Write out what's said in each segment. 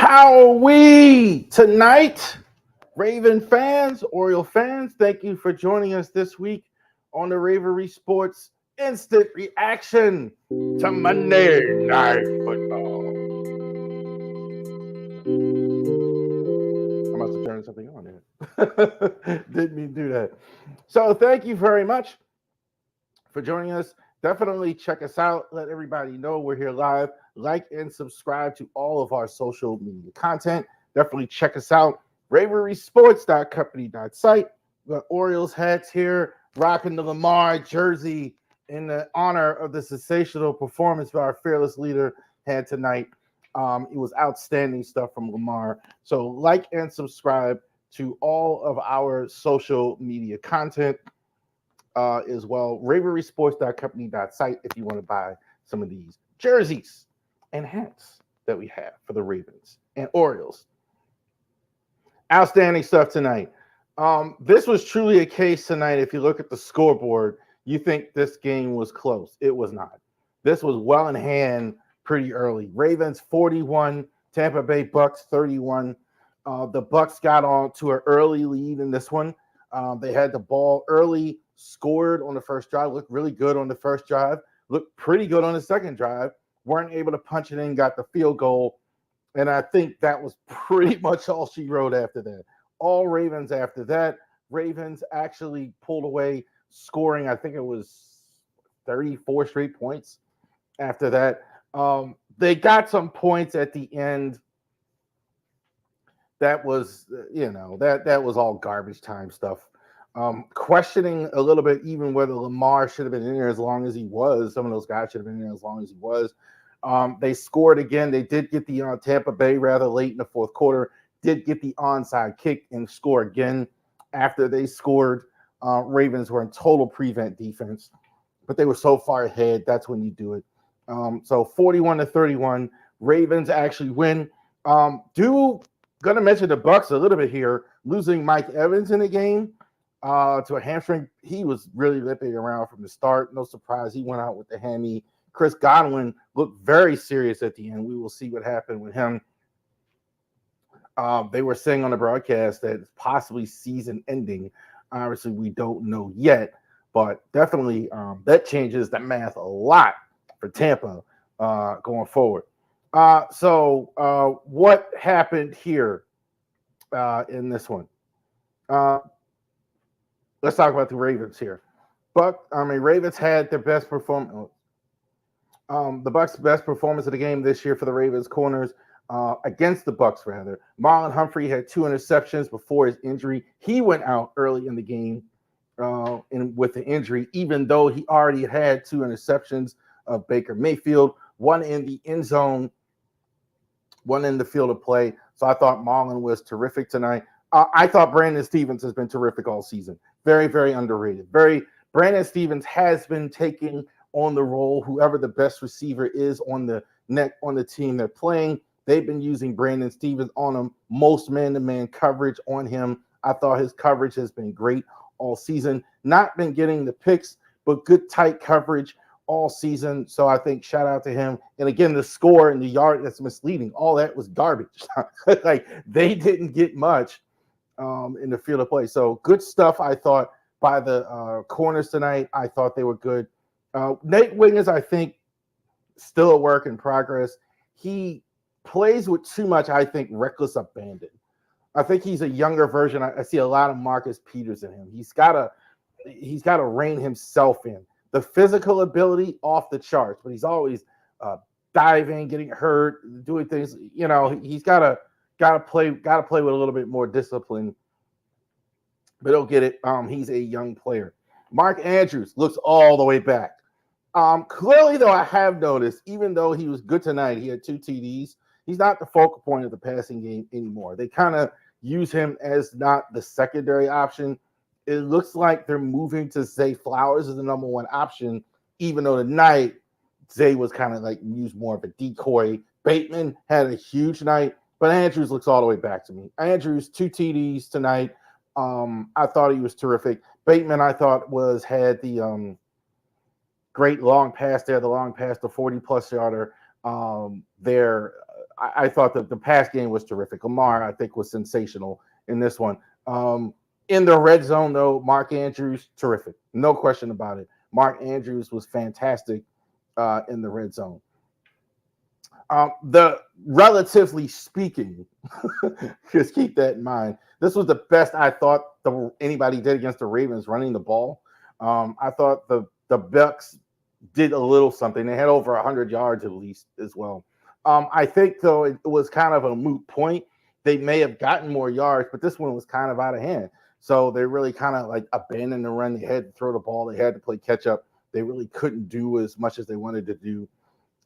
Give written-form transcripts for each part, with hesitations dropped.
How are we tonight? Raven fans, Oriole fans, thank you for joining us this week on the Ravery Sports Instant Reaction to Monday Night Football. I must have turned something on there. Didn't mean to do that. So thank you very much for joining us. Definitely check us out. Let everybody know we're here live. Like and subscribe to all of our social media content. Definitely check us out. RaverySports.company.site. We got Orioles hats here, rocking the Lamar jersey in the honor of the sensational performance by our fearless leader had tonight. It was outstanding stuff from Lamar. So like and subscribe to all of our social media content as well. RaverySports.company.site if you want to buy some of these jerseys and hats that we have for the Ravens and Orioles. Outstanding stuff tonight. This was truly a case tonight. If you look at the scoreboard, you think this game was close. It was not. This was well in hand pretty early. Ravens 41, Tampa Bay Bucks 31. The Bucks got on to an early lead in this one. They had the ball early, scored on the first drive, looked really good on the first drive, looked pretty good on the second drive, weren't able to punch it in, got the field goal. And I think that was pretty much all she wrote after that. All Ravens after that. Ravens actually pulled away, scoring, I think it was 34 straight points after that. They got some points at the end. That was, that was all garbage time stuff. Questioning a little bit even whether Lamar should have been in there as long as he was. Some of those guys should have been in there as long as he was. They scored again. They did get the Tampa Bay rather late in the fourth quarter, did get the onside kick and score again after they scored. Ravens were in total prevent defense, but they were so far ahead. That's when you do it. So 41-31, Ravens actually win. Gonna mention the Bucks a little bit here, losing Mike Evans in the game to a hamstring. He was really limping around from the start. No surprise, he went out with the hammy. Chris Godwin looked very serious at the end. We will see what happened with him. They were saying on the broadcast that it's possibly season ending. Obviously, we don't know yet, but definitely that changes the math a lot for Tampa going forward. So what happened here in this one? Let's talk about the Ravens here. Ravens had their best performance. The Bucks' best performance of the game this year for the Ravens corners against the Bucks, rather. Marlon Humphrey had 2 interceptions before his injury. He went out early in the game with the injury, even though he already had 2 interceptions of Baker Mayfield, 1 in the end zone, 1 in the field of play. So I thought Marlon was terrific tonight. I thought Brandon Stevens has been terrific all season. Very, very underrated. Brandon Stevens has been taking on the role, whoever the best receiver is on the team they're playing. They've been using Brandon Stevens on him, most man-to-man coverage on him. I thought his coverage has been great all season. Not been getting the picks, but good tight coverage all season. So I think shout out to him. And again, the score and the yard, that's misleading. All that was garbage. Like they didn't get much in the field of play. So good stuff, I thought, by the corners tonight. I thought they were good. Nate Wiggins, I think, still a work in progress. He plays with too much, I think, reckless abandon. I think he's a younger version. I see a lot of Marcus Peters in him. He's got to rein himself in. The physical ability off the charts, but he's always diving, getting hurt, doing things. He's got to play with a little bit more discipline. But he'll get it. He's a young player. Mark Andrews looks all the way back. Clearly, though, I have noticed, even though he was good tonight, he had 2 TDs. He's not the focal point of the passing game anymore. They kind of use him as not the secondary option. It looks like they're moving to Zay Flowers as the number 1 option, even though tonight Zay was kind of like used more of a decoy. Bateman had a huge night, but Andrews looks all the way back to me. Andrews, 2 TDs tonight. I thought he was terrific. Bateman, I thought, had the great long pass there, the long pass, the 40-plus yarder there. I thought that the pass game was terrific. Lamar, I think, was sensational in this one. In the red zone, though, Mark Andrews, terrific. No question about it. Mark Andrews was fantastic in the red zone. The relatively speaking, just keep that in mind. This was the best I thought anybody did against the Ravens running the ball. I thought the Bucs did a little something. They had over 100 yards at least as well. I think though it was kind of a moot point. They may have gotten more yards, but this one was kind of out of hand. So they really kind of like abandoned the run. They had to throw the ball. They had to play catch up. They really couldn't do as much as they wanted to do.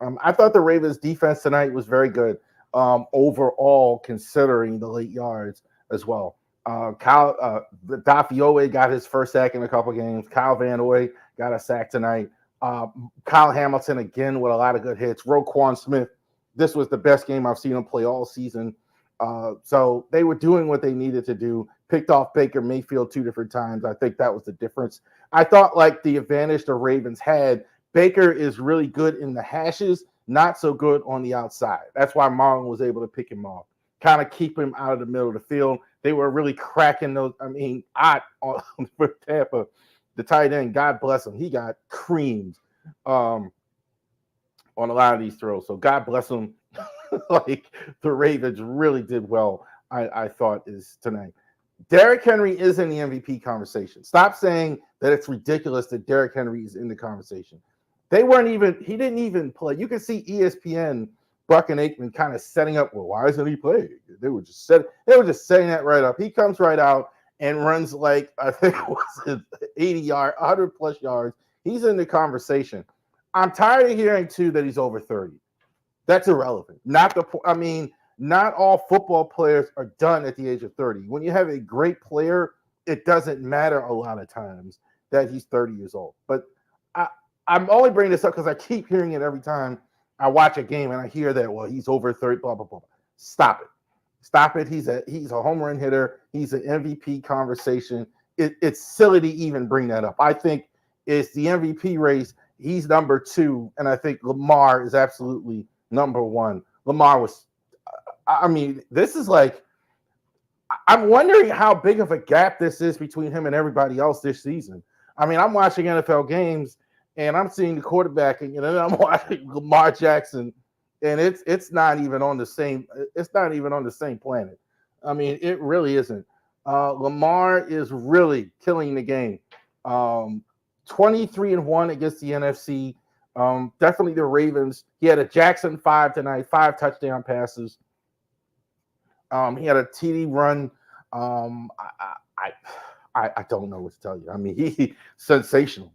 I thought the Ravens defense tonight was very good overall, considering the late yards as well. Dafioe got his first sack in a couple games. Kyle Van Noy got a sack tonight. Kyle Hamilton again with a lot of good hits. Roquan Smith, this was the best game I've seen him play all season. So they were doing what they needed to do. Picked off Baker Mayfield 2 different times. I think that was the difference. I thought like the advantage the Ravens had, Baker is really good in the hashes, not so good on the outside. That's why Marlon was able to pick him off, kind of keep him out of the middle of the field. They were really cracking those. I mean, for Tampa, the tight end, God bless him, he got creamed on a lot of these throws. So God bless him. Like the Ravens really did well, I thought, is tonight. Derrick Henry is in the MVP conversation. Stop saying that it's ridiculous that Derrick Henry is in the conversation. He didn't even play. You can see ESPN, Buck and Aikman kind of setting up, well, why isn't he playing? They were just setting that right up. He comes right out and runs like, I think it was 100 plus yards. He's in the conversation. I'm tired of hearing too that he's over 30. That's irrelevant. Not all football players are done at the age of 30. When you have a great player, it doesn't matter a lot of times that he's 30 years old. But I'm only bringing this up because I keep hearing it every time I watch a game and I hear that, well, he's over 30, blah, blah, blah. Stop it. Stop it. He's a home run hitter. He's an MVP conversation. It's silly to even bring that up. I think it's the MVP race. He's number 2, and I think Lamar is absolutely number 1. Lamar was, this is like, I'm wondering how big of a gap this is between him and everybody else this season. I'm watching NFL games and I'm seeing the quarterback, and I'm watching Lamar Jackson, and it's not even on the same. It's not even on the same planet. It really isn't. Lamar is really killing the game. 23-1 against the NFC. Definitely the Ravens. He had a Jackson 5 tonight, 5 touchdown passes. He had a TD run. I don't know what to tell you. He sensational.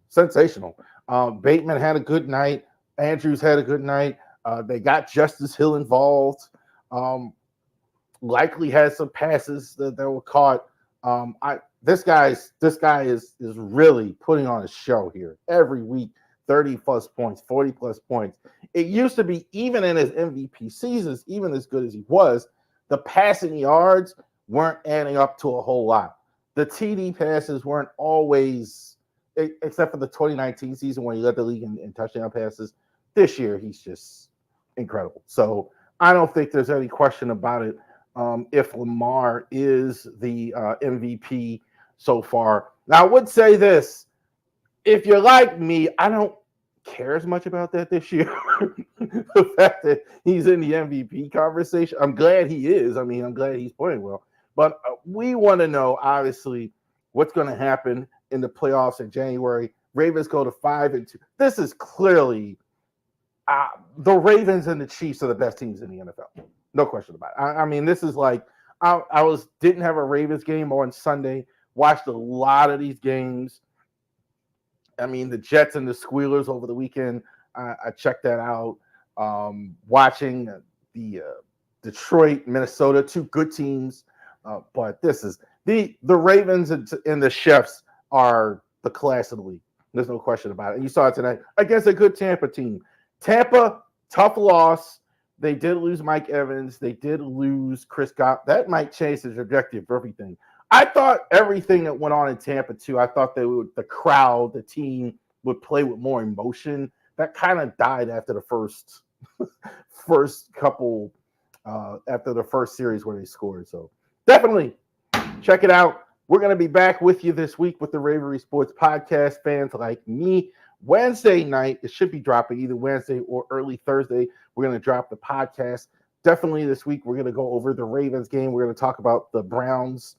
Bateman had a good night. Andrews had a good night. They got Justice Hill involved. Likely had some passes that were caught. This guy is really putting on a show here every week. 30 plus points, 40 plus points. It used to be, even in his MVP seasons, even as good as he was, the passing yards weren't adding up to a whole lot. The TD passes weren't always, except for the 2019 season when he led the league in touchdown passes. This year, he's just incredible. So I don't think there's any question about it. If Lamar is the MVP so far. Now, I would say this. If you're like me, I don't care as much about that this year. The fact that he's in the MVP conversation, I'm glad he is. I'm glad he's playing well. But we want to know, obviously, what's going to happen in the playoffs in January. Ravens go to 5-2. This is clearly the Ravens and the Chiefs are the best teams in the NFL. No question about it. This is like didn't have a Ravens game on Sunday. Watched a lot of these games. The Jets and the Squealers over the weekend. I checked that out. Watching the Detroit, Minnesota, 2 good teams. But this is the Ravens and the Chefs are the class of the league. There's no question about it. And you saw it tonight against a good Tampa team. Tampa, tough loss. They did lose Mike Evans. They did lose Chris Godwin. That might change the trajectory of everything. I thought everything that went on in Tampa, too, I thought the crowd, the team would play with more emotion. That kind of died after the first couple after the first series where they scored. So definitely check it out. We're going to be back with you this week with the Ravery Sports Podcast. Fans like me, Wednesday night, it should be dropping either Wednesday or early Thursday. We're going to drop the podcast. Definitely this week, we're going to go over the Ravens game. We're going to talk about the Browns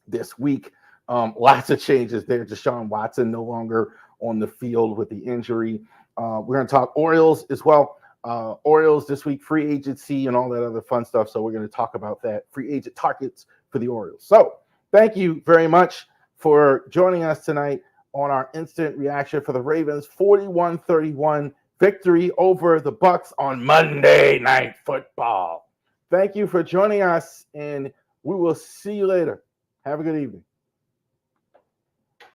this week. Lots of changes there. Deshaun Watson no longer on the field with the injury. We're going to talk Orioles as well. Orioles this week, free agency and all that other fun stuff. So we're going to talk about that. Free agent targets for the Orioles. So thank you very much for joining us tonight on our instant reaction for the Ravens 41-31 victory over the Bucs on Monday Night Football. Thank you for joining us, and we will see you later. Have a good evening.